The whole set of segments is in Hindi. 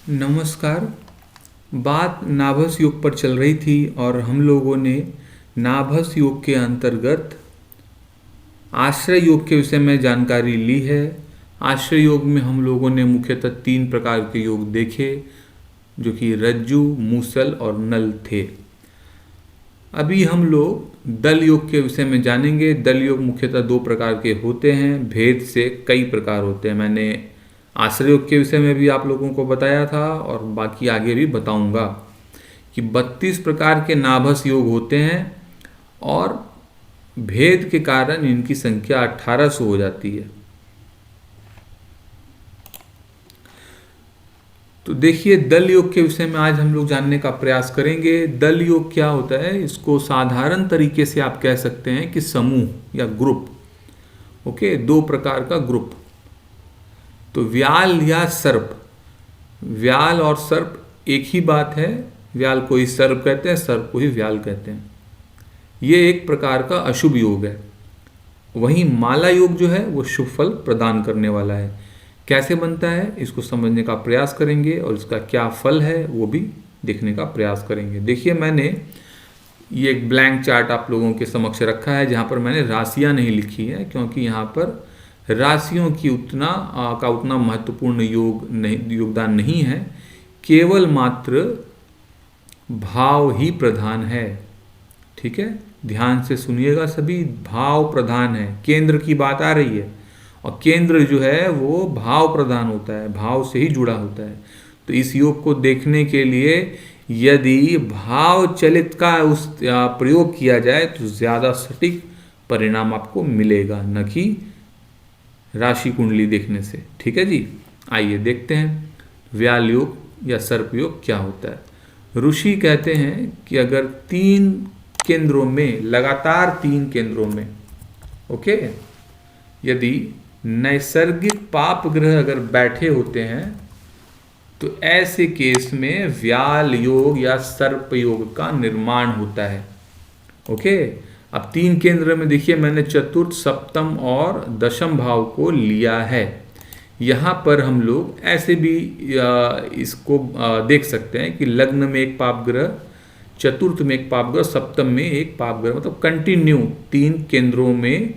नमस्कार। बात नाभस योग पर चल रही थी और हम लोगों ने नाभस योग के अंतर्गत आश्रय योग के विषय में जानकारी ली है। आश्रय योग में हम लोगों ने मुख्यतः 3 प्रकार के योग देखे, जो कि रज्जु, मूसल और नल थे। अभी हम लोग दल योग के विषय में जानेंगे। दल योग मुख्यतः 2 प्रकार के होते हैं, भेद से कई प्रकार होते हैं। मैंने आश्रय योग के विषय में भी आप लोगों को बताया था और बाकी आगे भी बताऊंगा कि 32 प्रकार के नाभस योग होते हैं और भेद के कारण इनकी संख्या 1800 हो जाती है। तो देखिए, दल योग के विषय में आज हम लोग जानने का प्रयास करेंगे। दल योग क्या होता है, इसको साधारण तरीके से आप कह सकते हैं कि समूह या ग्रुप। ओके, 2 प्रकार का ग्रुप। तो व्याल या सर्प, व्याल और सर्प एक ही बात है। व्याल को ही सर्प कहते हैं, सर्प को ही व्याल कहते हैं। ये एक प्रकार का अशुभ योग है। वहीं माला योग जो है वो शुभ फल प्रदान करने वाला है। कैसे बनता है इसको समझने का प्रयास करेंगे और इसका क्या फल है वो भी देखने का प्रयास करेंगे। देखिए, मैंने ये एक ब्लैंक चार्ट आप लोगों के समक्ष रखा है जहाँ पर मैंने राशियाँ नहीं लिखी है, क्योंकि यहाँ पर राशियों की उतना महत्वपूर्ण योगदान नहीं है। केवल मात्र भाव ही प्रधान है। ठीक है, ध्यान से सुनिएगा सभी। भाव प्रधान है, केंद्र की बात आ रही है और केंद्र जो है वो भाव प्रधान होता है, भाव से ही जुड़ा होता है। तो इस योग को देखने के लिए यदि भाव चलित का उस प्रयोग किया जाए तो ज़्यादा सटीक परिणाम आपको मिलेगा, न कि राशि कुंडली देखने से। ठीक है जी, आइए देखते हैं व्याल योग या सर्प योग क्या होता है। ऋषि कहते हैं कि अगर 3 केंद्रों में, लगातार 3 केंद्रों में, ओके, यदि नैसर्गिक पाप ग्रह अगर बैठे होते हैं तो ऐसे केस में व्याल योग या सर्प योग का निर्माण होता है। ओके, अब 3 केंद्र में देखिए, मैंने चतुर्थ, सप्तम और दशम भाव को लिया है। यहाँ पर हम लोग ऐसे भी इसको देख सकते हैं कि लग्न में एक पाप ग्रह, चतुर्थ में एक पाप ग्रह, सप्तम में एक पाप ग्रह, मतलब कंटिन्यू 3 केंद्रों में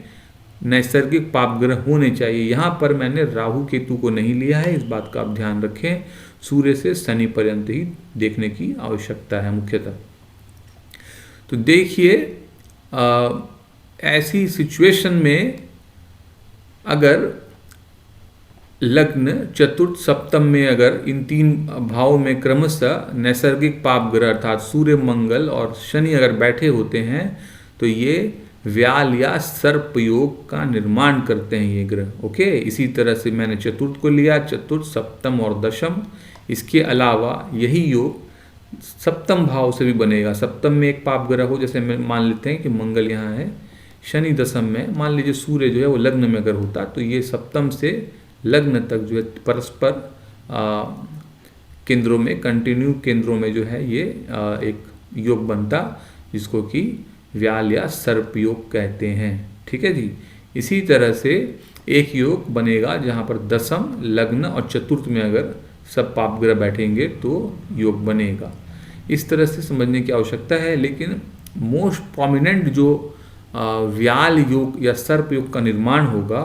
नैसर्गिक पाप ग्रह होने चाहिए। यहाँ पर मैंने राहु केतु को नहीं लिया है, इस बात का आप ध्यान रखें। सूर्य से शनि पर्यंत ही देखने की आवश्यकता है मुख्यतः। तो देखिए, ऐसी सिचुएशन में अगर लग्न, चतुर्थ, सप्तम में अगर इन 3 भावों में क्रमशः नैसर्गिक पाप ग्रह अर्थात सूर्य, मंगल और शनि अगर बैठे होते हैं तो ये व्याल या सर्प योग का निर्माण करते हैं ये ग्रह। ओके, इसी तरह से मैंने चतुर्थ को लिया, चतुर्थ, सप्तम और दशम। इसके अलावा यही योग सप्तम भाव से भी बनेगा। सप्तम में एक पाप ग्रह हो, जैसे मैं मान लेते हैं कि मंगल यहाँ है, शनि दशम में, मान लीजिए सूर्य जो है वो लग्न में अगर होता तो ये सप्तम से लग्न तक जो है परस्पर केंद्रों में, कंटिन्यू केंद्रों में जो है ये एक योग बनता, जिसको कि व्याल या सर्प योग कहते हैं। ठीक है जी, इसी तरह से एक योग बनेगा जहाँ पर दशम, लग्न और चतुर्थ में अगर सब पाप ग्रह बैठेंगे तो योग बनेगा। इस तरह से समझने की आवश्यकता है। लेकिन मोस्ट प्रोमिनेंट जो व्याल योग या सर्प योग का निर्माण होगा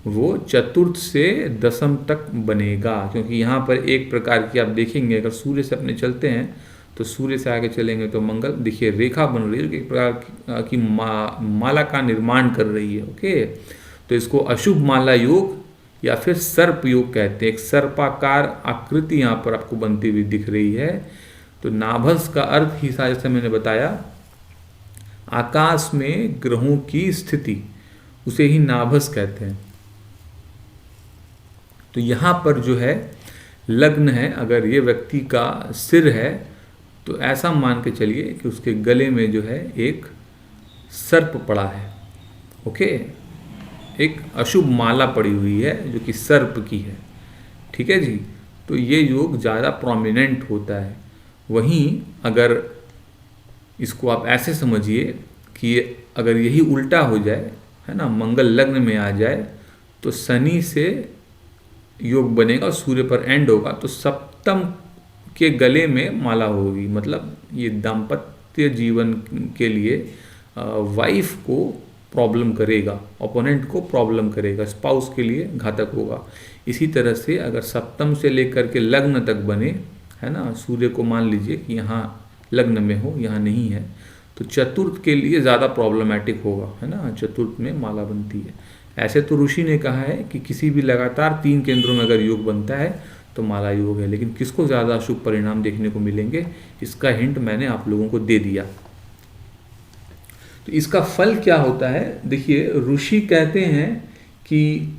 वो चतुर्थ से दशम तक बनेगा, क्योंकि यहाँ पर एक प्रकार की आप देखेंगे, अगर सूर्य से अपने चलते हैं तो सूर्य से आगे चलेंगे तो मंगल, देखिए रेखा बन रही है, एक प्रकार की माला का निर्माण कर रही है। ओके, तो इसको अशुभ माला योग या फिर सर्प योग कहते हैं। एक सर्पाकार आकृति यहाँ पर आपको बनती हुई दिख रही है। तो नाभस का अर्थ ही था, जैसे मैंने बताया, आकाश में ग्रहों की स्थिति, उसे ही नाभस कहते हैं। तो यहाँ पर जो है लग्न है, अगर ये व्यक्ति का सिर है तो ऐसा मान के चलिए कि उसके गले में जो है एक सर्प पड़ा है। ओके, एक अशुभ माला पड़ी हुई है जो कि सर्प की है। ठीक है जी, तो ये योग ज़्यादा प्रोमिनेंट होता है। वहीं अगर इसको आप ऐसे समझिए कि अगर यही उल्टा हो जाए, है ना, मंगल लग्न में आ जाए तो शनि से योग बनेगा, सूर्य पर एंड होगा, तो सप्तम के गले में माला होगी, मतलब ये दाम्पत्य जीवन के लिए वाइफ को प्रॉब्लम करेगा, ओपोनेंट को प्रॉब्लम करेगा, स्पाउस के लिए घातक होगा। इसी तरह से अगर सप्तम से लेकर के लग्न तक बने, है ना, सूर्य को मान लीजिए कि यहाँ लग्न में हो, यहाँ नहीं है, तो चतुर्थ के लिए ज़्यादा प्रॉब्लमेटिक होगा, है ना, चतुर्थ में माला बनती है। ऐसे तो ऋषि ने कहा है कि किसी भी लगातार 3 केंद्रों में अगर योग बनता है तो माला योग है, लेकिन किसको ज़्यादा शुभ परिणाम देखने को मिलेंगे, इसका हिंट मैंने आप लोगों को दे दिया। तो इसका फल क्या होता है, देखिए ऋषि कहते हैं कि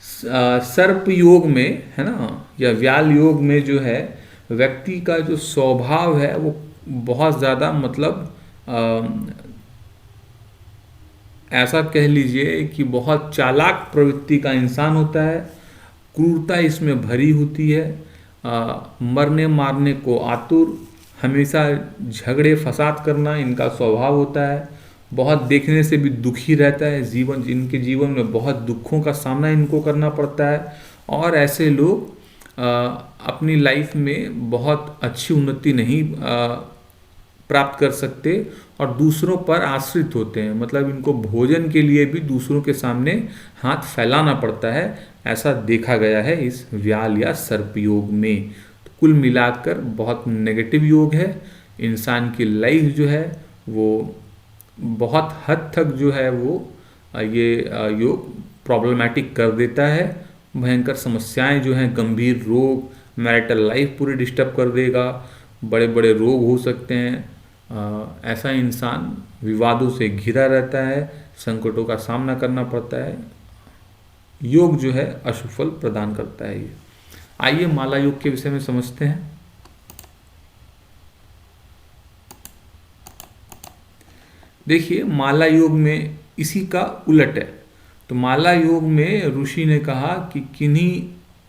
सर्प योग में, है ना, या व्याल योग में जो है व्यक्ति का जो स्वभाव है वो बहुत ज़्यादा, मतलब ऐसा कह लीजिए कि बहुत चालाक प्रवृत्ति का इंसान होता है, क्रूरता इसमें भरी होती है, मरने मारने को आतुर, हमेशा झगड़े फसाद करना इनका स्वभाव होता है, बहुत देखने से भी दुखी रहता है, इनके जीवन में बहुत दुखों का सामना इनको करना पड़ता है, और ऐसे लोग अपनी लाइफ में बहुत अच्छी उन्नति नहीं प्राप्त कर सकते और दूसरों पर आश्रित होते हैं, मतलब इनको भोजन के लिए भी दूसरों के सामने हाथ फैलाना पड़ता है, ऐसा देखा गया है इस व्याल या सर्प योग में। तो कुल मिलाकर बहुत नेगेटिव योग है, इंसान की लाइफ जो है वो बहुत हद तक जो है वो ये योग प्रॉब्लमेटिक कर देता है, भयंकर समस्याएं जो हैं, गंभीर रोग, मैरिटल लाइफ पूरी डिस्टर्ब कर देगा, बड़े बड़े रोग हो सकते हैं, ऐसा इंसान विवादों से घिरा रहता है, संकटों का सामना करना पड़ता है, योग जो है अशुभ फल प्रदान करता है ये। आइए माला योग के विषय में समझते हैं। देखिए माला योग में इसी का उलट है। तो माला योग में ऋषि ने कहा कि किन्हीं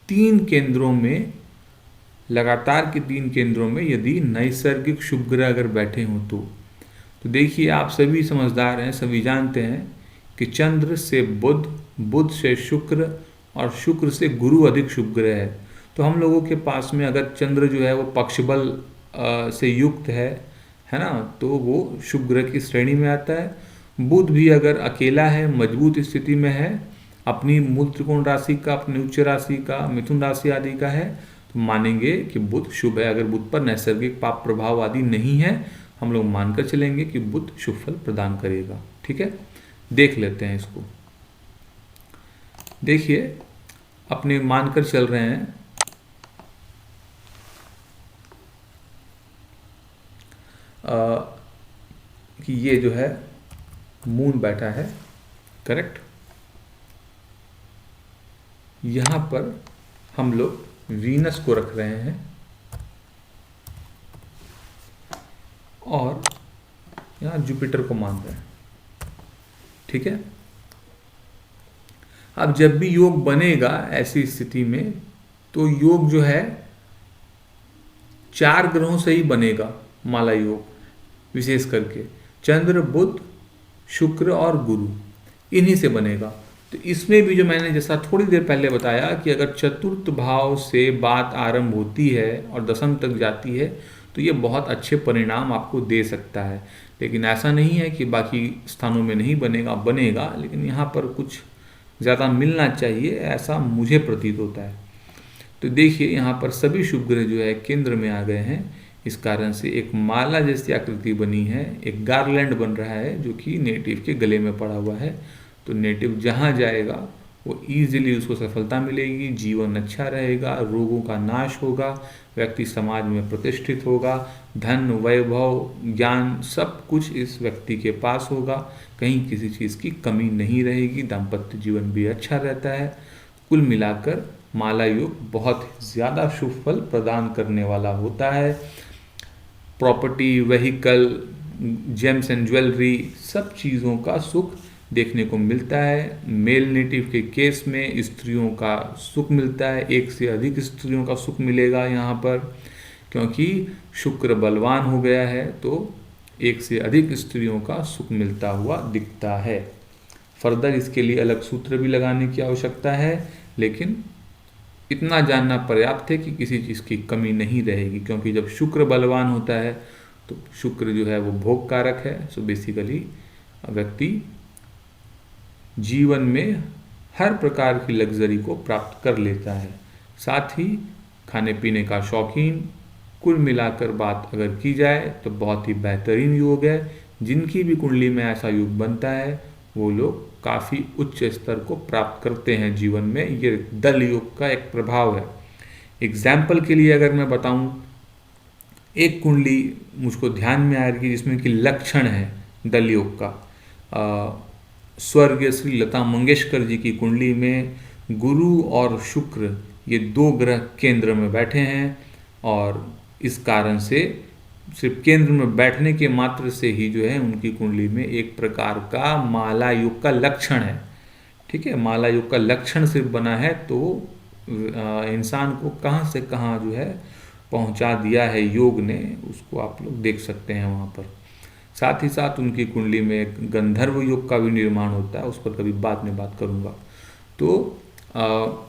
3 केंद्रों में, लगातार के 3 केंद्रों में यदि नैसर्गिक शुभ ग्रह अगर बैठे हों तो देखिए आप सभी समझदार हैं, सभी जानते हैं कि चंद्र से बुध, बुध से शुक्र और शुक्र से गुरु अधिक शुभ ग्रह है। तो हम लोगों के पास में अगर चंद्र जो है वो पक्ष बल से युक्त है ना, तो वो शुभ ग्रह की श्रेणी में आता है। बुध भी अगर अकेला है, मजबूत स्थिति में है, अपनी मूल त्रिकोण राशि का, अपनी उच्च राशि का, मिथुन राशि आदि का है, तो मानेंगे कि बुध शुभ है। अगर बुध पर नैसर्गिक पाप प्रभाव आदि नहीं है, हम लोग मानकर चलेंगे कि बुध शुभ फल प्रदान करेगा। ठीक है, देख लेते हैं इसको। देखिए अपने मानकर चल रहे हैं कि ये जो है मून बैठा है, करेक्ट। यहां पर हम लोग वीनस को रख रहे हैं और यहां जुपिटर को मान रहे हैं। ठीक है, अब जब भी योग बनेगा ऐसी स्थिति में, तो योग जो है 4 ग्रहों से ही बनेगा माला योग, विशेष करके चंद्र, बुध, शुक्र और गुरु, इन्हीं से बनेगा। तो इसमें भी जो मैंने जैसा थोड़ी देर पहले बताया कि अगर चतुर्थ भाव से बात आरंभ होती है और दशम तक जाती है तो ये बहुत अच्छे परिणाम आपको दे सकता है। लेकिन ऐसा नहीं है कि बाकी स्थानों में नहीं बनेगा, बनेगा, लेकिन यहाँ पर कुछ ज़्यादा मिलना चाहिए, ऐसा मुझे प्रतीत होता है। तो देखिए यहाँ पर सभी शुभ ग्रह जो है केंद्र में आ गए हैं, इस कारण से एक माला जैसी आकृति बनी है, एक गार्लैंड बन रहा है जो कि नेटिव के गले में पड़ा हुआ है। तो नेटिव जहाँ जाएगा वो ईजिली उसको सफलता मिलेगी, जीवन अच्छा रहेगा, रोगों का नाश होगा, व्यक्ति समाज में प्रतिष्ठित होगा, धन, वैभव, ज्ञान सब कुछ इस व्यक्ति के पास होगा, कहीं किसी चीज़ की कमी नहीं रहेगी, दाम्पत्य जीवन भी अच्छा रहता है। कुल मिलाकर माला योग बहुत ज़्यादा शुभ फल प्रदान करने वाला होता है। Property, vehicle, James and jewellery, सब चीज़ों का सुख देखने को मिलता है। मेल नेटिव के केस में स्त्रियों का सुख मिलता है, एक से अधिक स्त्रियों का सुख मिलेगा यहाँ पर, क्योंकि शुक्र बलवान हो गया है, तो एक से अधिक स्त्रियों का सुख मिलता हुआ दिखता है। फर्दर इसके लिए अलग सूत्र भी लगाने की आवश्यकता है, लेकिन इतना जानना पर्याप्त है कि किसी चीज़ की कमी नहीं रहेगी, क्योंकि जब शुक्र बलवान होता है तो शुक्र जो है वो भोग कारक है। सो बेसिकली व्यक्ति जीवन में हर प्रकार की लग्जरी को प्राप्त कर लेता है। साथ ही खाने पीने का शौकीन, कुल मिलाकर बात अगर की जाए तो बहुत ही बेहतरीन योग है। जिनकी भी कुंडली में ऐसा योग बनता है वो लोग काफ़ी उच्च स्तर को प्राप्त करते हैं जीवन में। ये दल योग का एक प्रभाव है। एग्जाम्पल के लिए अगर मैं बताऊं, एक कुंडली मुझको ध्यान में आ रही है जिसमें कि लक्षण है दल योग का। स्वर्गीय श्री लता मंगेशकर जी की कुंडली में गुरु और शुक्र ये दो ग्रह केंद्र में बैठे हैं, और इस कारण से सिर्फ केंद्र में बैठने के मात्र से ही जो है उनकी कुंडली में एक प्रकार का माला योग का लक्षण है। ठीक है, माला योग का लक्षण सिर्फ बना है तो इंसान को कहाँ से कहाँ जो है पहुँचा दिया है योग ने, उसको आप लोग देख सकते हैं वहाँ पर। साथ ही साथ उनकी कुंडली में एक गंधर्व योग का भी निर्माण होता है, उस पर कभी बाद में बात करूँगा। तो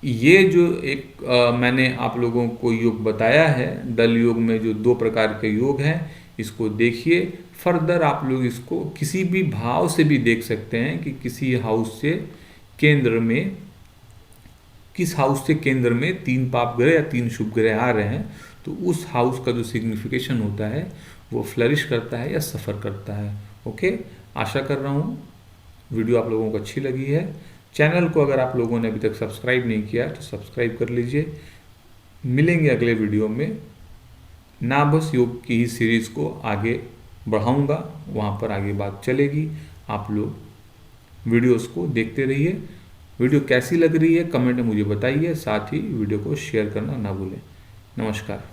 ये जो एक मैंने आप लोगों को योग बताया है, दल योग में जो दो प्रकार के योग हैं, इसको देखिए। फर्दर आप लोग इसको किसी भी भाव से भी देख सकते हैं कि किसी हाउस से केंद्र में, किस हाउस से केंद्र में 3 पाप ग्रह या 3 शुभ ग्रह आ रहे हैं, तो उस हाउस का जो सिग्निफिकेशन होता है वो फ्लरिश करता है या सफ़र करता है। ओके, आशा कर रहा हूँ वीडियो आप लोगों को अच्छी लगी है। चैनल को अगर आप लोगों ने अभी तक सब्सक्राइब नहीं किया तो सब्सक्राइब कर लीजिए। मिलेंगे अगले वीडियो में। नाभस योग की ही सीरीज़ को आगे बढ़ाऊंगा, वहाँ पर आगे बात चलेगी। आप लोग वीडियोस को देखते रहिए। वीडियो कैसी लग रही है कमेंट में मुझे बताइए, साथ ही वीडियो को शेयर करना ना भूलें। नमस्कार।